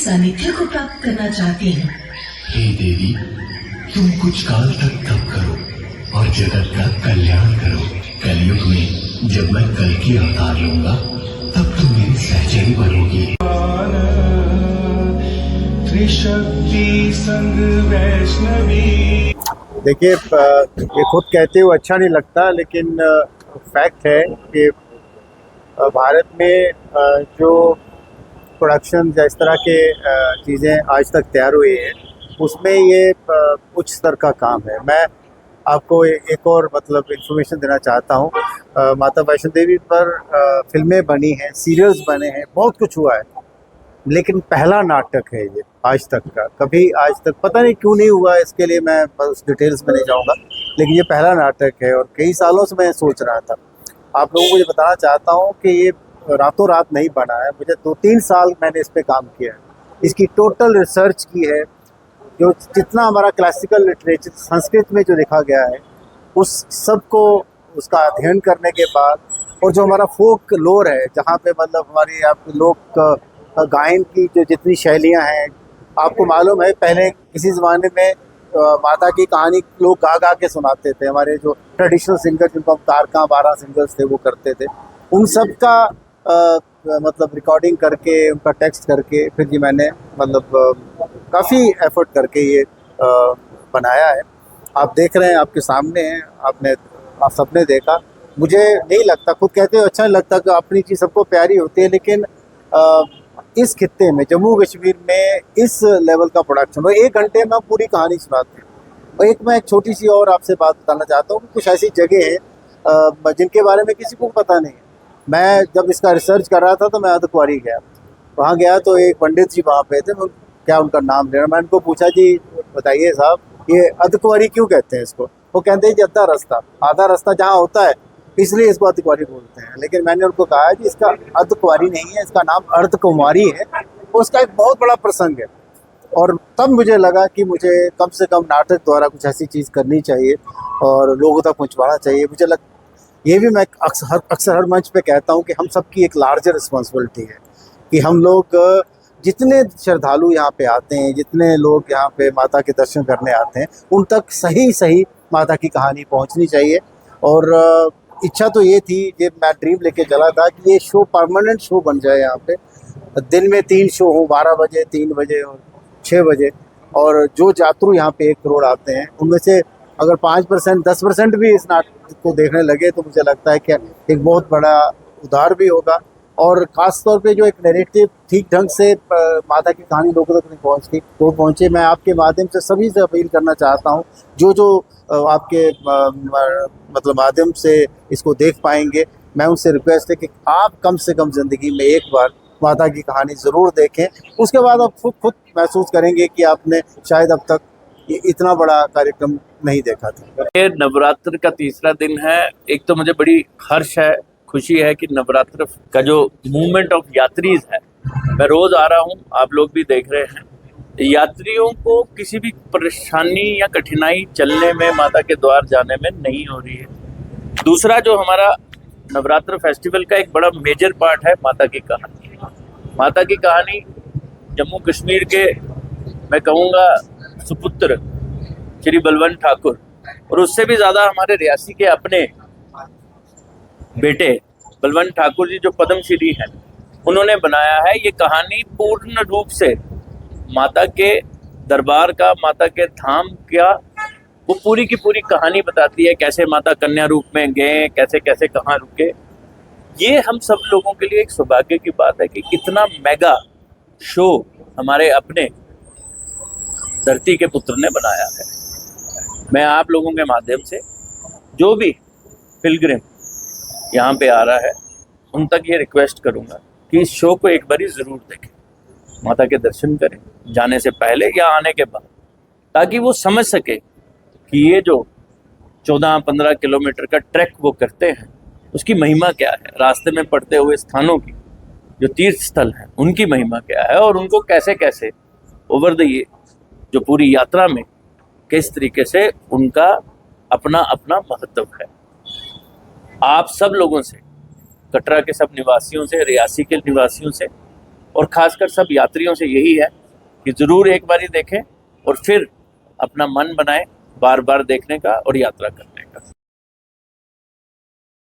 सानिध्य को प्राप्त करना चाहते हैं। हे देवी, तुम कुछ काल तक तप करो और जगत का कल्याण करो। कलयुग में जब मैं कल की अवतार लूंगा तब तुम मेरी सहचरी बनोगी। त्रिशक्ति संग वैष्णवी। देखिए, ये खुद कहते हुए अच्छा नहीं लगता, लेकिन फैक्ट है कि भारत में जो प्रोडक्शन या इस तरह के चीज़ें आज तक तैयार हुई हैं, उसमें ये उच्च स्तर का काम है। मैं आपको एक और मतलब इन्फॉर्मेशन देना चाहता हूँ। माता वैष्णो देवी पर फिल्में बनी हैं, सीरियल्स बने हैं, बहुत कुछ हुआ है, लेकिन पहला नाटक है ये आज तक का। कभी आज तक पता नहीं क्यों नहीं हुआ, इसके लिए मैं उस डिटेल्स में नहीं जाऊँगा, लेकिन ये पहला नाटक है और कई सालों से मैं सोच रहा था। आप लोगों को ये बताना चाहता हूँ कि ये रातों रात नहीं बना है। मुझे 2-3 साल मैंने इस पे काम किया है, इसकी टोटल रिसर्च की है। जो जितना हमारा क्लासिकल लिटरेचर संस्कृत में जो लिखा गया है, उस सब को उसका अध्ययन करने के बाद, और जो हमारा फोक लोर है, जहाँ पे मतलब हमारी आप लोक गायन की जो जितनी शैलियाँ हैं, आपको मालूम है पहले किसी ज़माने में माता की कहानी लोग गा गा के सुनाते थे। हमारे जो ट्रेडिशनल सिंगर, जिनको हम तारका 12 सिंगर्स थे, वो करते थे। उन सब का मतलब रिकॉर्डिंग करके, उनका टेक्स्ट करके, फिर जी मैंने मतलब काफ़ी एफर्ट करके ये बनाया है। आप देख रहे हैं, आपके सामने है, आप सबने देखा। मुझे नहीं लगता, खुद कहते हो अच्छा नहीं लगता कि अपनी चीज़ सबको प्यारी होती है, लेकिन इस खित्ते में, जम्मू कश्मीर में इस लेवल का प्रोडक्शन, और 1 घंटे में पूरी कहानी सुनाते हैं। और मैं एक छोटी सी और आपसे बात बताना चाहता हूँ कि कुछ ऐसी जगह हैं जिनके बारे में किसी को पता नहीं है। मैं जब इसका रिसर्च कर रहा था तो मैं अर्धकुंवारी गया, वहाँ गया तो एक पंडित जी वहाँ पे थे, क्या उनका नाम लेना, मैं उनको पूछा जी बताइए साहब, ये अर्धकुंवारी क्यों कहते हैं इसको? वो कहते हैं जी आधा रास्ता जहाँ होता है इसलिए इसको अर्धकुंवारी बोलते हैं। लेकिन मैंने उनको कहा कि इसका अर्धकुंवारी नहीं है, इसका नाम अर्धकुमारी है। उसका एक बहुत बड़ा प्रसंग है, और तब मुझे लगा कि मुझे कम से कम नाटक द्वारा कुछ ऐसी चीज़ करनी चाहिए और लोगों तक पहुँचवाना चाहिए। ये भी मैं अक्सर हर मंच पे कहता हूँ कि हम सबकी एक लार्जर रिस्पॉन्सिबिलिटी है कि हम लोग जितने श्रद्धालु यहाँ पे आते हैं, जितने लोग यहाँ पे माता के दर्शन करने आते हैं, उन तक सही माता की कहानी पहुँचनी चाहिए। और इच्छा तो ये थी कि मैं ड्रीम लेके चला था कि ये शो परमानेंट शो बन जाए। यहाँ पे दिन में 3 शो हो, 12 बजे, 3 बजे और 6 बजे, और जो यात्रु यहाँ पे 1 करोड़ आते हैं, उनमें से अगर 5%, 10% भी इस नाटक को देखने लगे तो मुझे लगता है कि एक बहुत बड़ा उद्धार भी होगा। और ख़ास तौर पे जो एक नैरेटिव ठीक ढंग से माता की कहानी लोगों तक नहीं पहुँचती, वो पहुँचे। मैं आपके माध्यम से सभी से अपील करना चाहता हूँ, जो आपके मतलब माध्यम से इसको देख पाएंगे, मैं उनसे रिक्वेस्ट है कि आप कम से कम ज़िंदगी में एक बार माता की कहानी ज़रूर देखें। उसके बाद आप खुद महसूस करेंगे कि आपने शायद अब तक ये इतना बड़ा कार्यक्रम नहीं देखा था। ये नवरात्र का तीसरा दिन है। एक तो मुझे बड़ी हर्ष है, खुशी है कि नवरात्र का जो मूवमेंट ऑफ यात्रीज है, मैं रोज आ रहा हूँ, आप लोग भी देख रहे हैं, यात्रियों को किसी भी परेशानी या कठिनाई चलने में, माता के द्वार जाने में नहीं हो रही है। दूसरा, जो हमारा नवरात्र फेस्टिवल का एक बड़ा मेजर पार्ट है माता की कहानी। माता की कहानी जम्मू कश्मीर के, मैं कहूँगा, सुपुत्र श्री बलवंत ठाकुर, और उससे भी ज़्यादा हमारे रियासी के अपने बेटे बलवंत ठाकुर जी, जो पद्मश्री हैं, उन्होंने बनाया है। ये कहानी पूर्ण रूप से माता के दरबार का, माता के धाम का, वो पूरी की पूरी कहानी बताती है। कैसे माता कन्या रूप में गए, कैसे कैसे कहाँ रुके। ये हम सब लोगों के लिए एक सौभाग्य की बात है कि इतना मेगा शो हमारे अपने धरती के पुत्र ने बनाया है। मैं आप लोगों के माध्यम से जो भी पिलग्रिम यहाँ पे आ रहा है, उन तक ये रिक्वेस्ट करूँगा कि इस शो को एक बारी ज़रूर देखें, माता के दर्शन करें, जाने से पहले या आने के बाद, ताकि वो समझ सके कि ये जो 14-15 किलोमीटर का ट्रैक वो करते हैं, उसकी महिमा क्या है। रास्ते में पड़ते हुए स्थानों की, जो तीर्थ स्थल हैं, उनकी महिमा क्या है, और उनको कैसे कैसे ओवर द ये जो पूरी यात्रा में किस तरीके से उनका अपना अपना महत्व है। आप सब लोगों से, कटरा के सब निवासियों से, रियासी के निवासियों से और खासकर सब यात्रियों से यही है कि ज़रूर एक बारी देखें और फिर अपना मन बनाएं बार बार देखने का और यात्रा करने का।